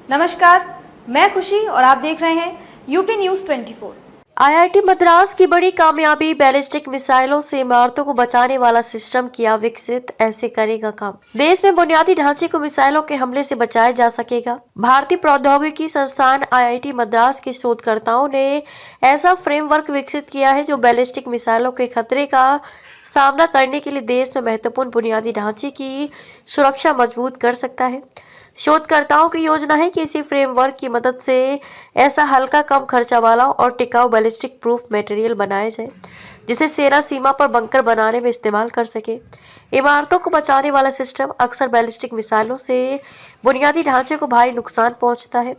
नमस्कार, मैं खुशी और आप देख रहे हैं यूपी न्यूज 24। आईआईटी मद्रास की बड़ी कामयाबी, बैलिस्टिक मिसाइलों से इमारतों को बचाने वाला सिस्टम किया विकसित, ऐसे करेगा काम। देश में बुनियादी ढांचे को मिसाइलों के हमले से बचाया जा सकेगा। भारतीय प्रौद्योगिकी संस्थान आईआईटी मद्रास के शोधकर्ताओं ने ऐसा फ्रेमवर्क विकसित किया है जो बैलिस्टिक मिसाइलों के खतरे का सामना करने के लिए देश में महत्वपूर्ण बुनियादी ढांचे की सुरक्षा मजबूत कर सकता है। शोधकर्ताओं की योजना है कि इसी फ्रेमवर्क की मदद से ऐसा हल्का, कम खर्चा वाला और टिकाऊ बैलिस्टिक प्रूफ मटेरियल बनाया जाए जिसे सेना सीमा पर बंकर बनाने में इस्तेमाल कर सके। इमारतों को बचाने वाला सिस्टम अक्सर बैलिस्टिक मिसाइलों से बुनियादी ढांचे को भारी नुकसान पहुंचता है।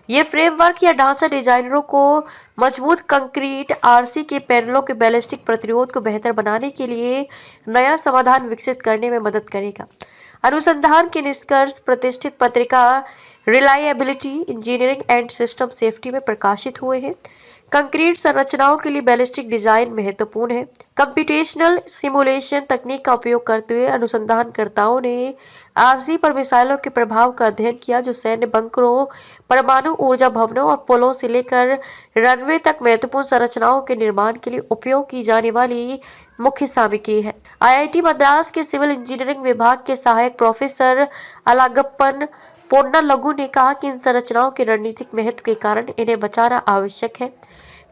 ये फ्रेमवर्क या ढांचा डिजाइनरों को मजबूत कंक्रीट आरसी के पैनलों के बैलिस्टिक प्रतिरोध को बेहतर बनाने के लिए नया समाधान विकसित करने में मदद करेगा। अनुसंधान के निष्कर्ष प्रतिष्ठित पत्रिका reliability engineering and system safety में प्रकाशित हुए हैं। कंक्रीट संरचनाओं के लिए बैलिस्टिक डिजाइन महत्वपूर्ण है। कंप्यूटेशनल सिमुलेशन तकनीक का उपयोग करते हुए अनुसंधानकर्ताओं ने आरसी पर मिसाइलों के प्रभाव का अध्ययन किया जो सैन्य बंकरों, परमाणु ऊर्जा भवनों और पुलों से लेकर रनवे तक महत्वपूर्ण संरचनाओं के निर्माण के लिए उपयोग की जाने वाली मुख्य सामग्री है। आईआईटी मद्रास के सिविल इंजीनियरिंग विभाग के सहायक प्रोफेसर अलागप्पन पोन्नालगू ने कहा कि इन संरचनाओं के रणनीतिक महत्व के कारण इन्हें बचाना आवश्यक है।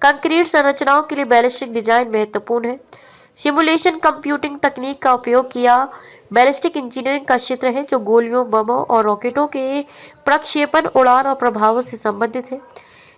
कंक्रीट संरचनाओं के लिए बैलिस्टिक डिजाइन महत्वपूर्ण है। सिमुलेशन कंप्यूटिंग तकनीक का उपयोग किया बैलिस्टिक इंजीनियरिंग का क्षेत्र है जो गोलियों, बमों और रॉकेटों के प्रक्षेपण, उड़ान और प्रभावों से संबंधित है।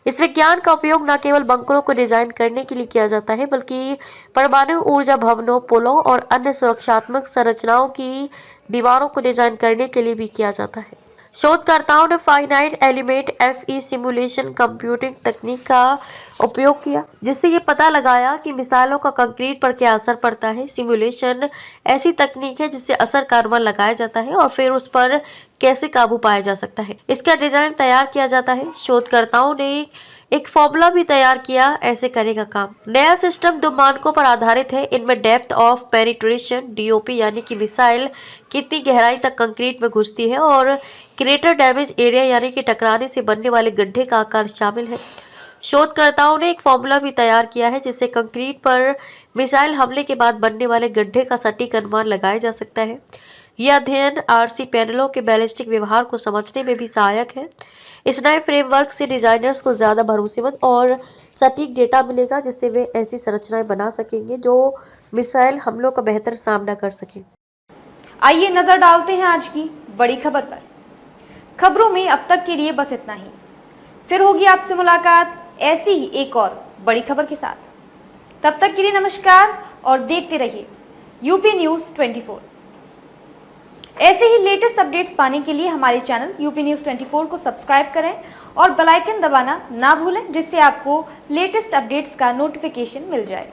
इस विज्ञान का उपयोग न केवल बंकरों को डिजाइन करने के लिए किया जाता है बल्कि परमाणु ऊर्जा भवनों, पुलों और अन्य सुरक्षात्मक संरचनाओं की दीवारों को डिजाइन करने के लिए भी किया जाता है। शोधकर्ताओं ने finite element FE simulation computing तकनीक का उपयोग किया जिससे ये पता लगाया कि मिसाइलों का कंक्रीट पर क्या असर पड़ता है। सिमुलेशन ऐसी तकनीक है जिससे असर का अनुमान लगाया जाता है और फिर उस पर कैसे काबू पाया जा सकता है, इसका डिजाइन तैयार किया जाता है। शोधकर्ताओं ने एक फॉर्मूला भी तैयार किया, ऐसे करेगा काम। नया सिस्टम दो मानकों पर आधारित है। इनमें डेप्थ ऑफ पेनिट्रेशन डीओपी यानी कि मिसाइल कितनी गहराई तक कंक्रीट में घुसती है और क्रेटर डैमेज एरिया यानी कि टकराने से बनने वाले गड्ढे का आकार शामिल है। शोधकर्ताओं ने एक फॉर्मूला भी तैयार किया है जिससे कंक्रीट पर मिसाइल हमले के बाद बनने वाले गड्ढे का सटीक अनुमान लगाया जा सकता है। यह अध्ययन आरसी पैनलों के बैलिस्टिक व्यवहार को समझने में भी सहायक है। इस नए फ्रेमवर्क से डिजाइनर्स को ज़्यादा भरोसेमंद और सटीक डेटा मिलेगा जिससे वे ऐसी संरचनाएं बना सकेंगे जो मिसाइल हमलों का बेहतर सामना कर सकें। आइए नजर डालते हैं आज की बड़ी खबर पर। खबरों में अब तक के लिए बस इतना ही। फिर होगी आपसे मुलाकात ऐसी ही एक और बड़ी खबर के साथ। तब तक के लिए नमस्कार और देखते रहिए यूपी न्यूज 24। ऐसे ही लेटेस्ट अपडेट्स पाने के लिए हमारे चैनल यूपी न्यूज 24 को सब्सक्राइब करें और बेल आइकन दबाना ना भूलें जिससे आपको लेटेस्ट अपडेट्स का नोटिफिकेशन मिल जाए।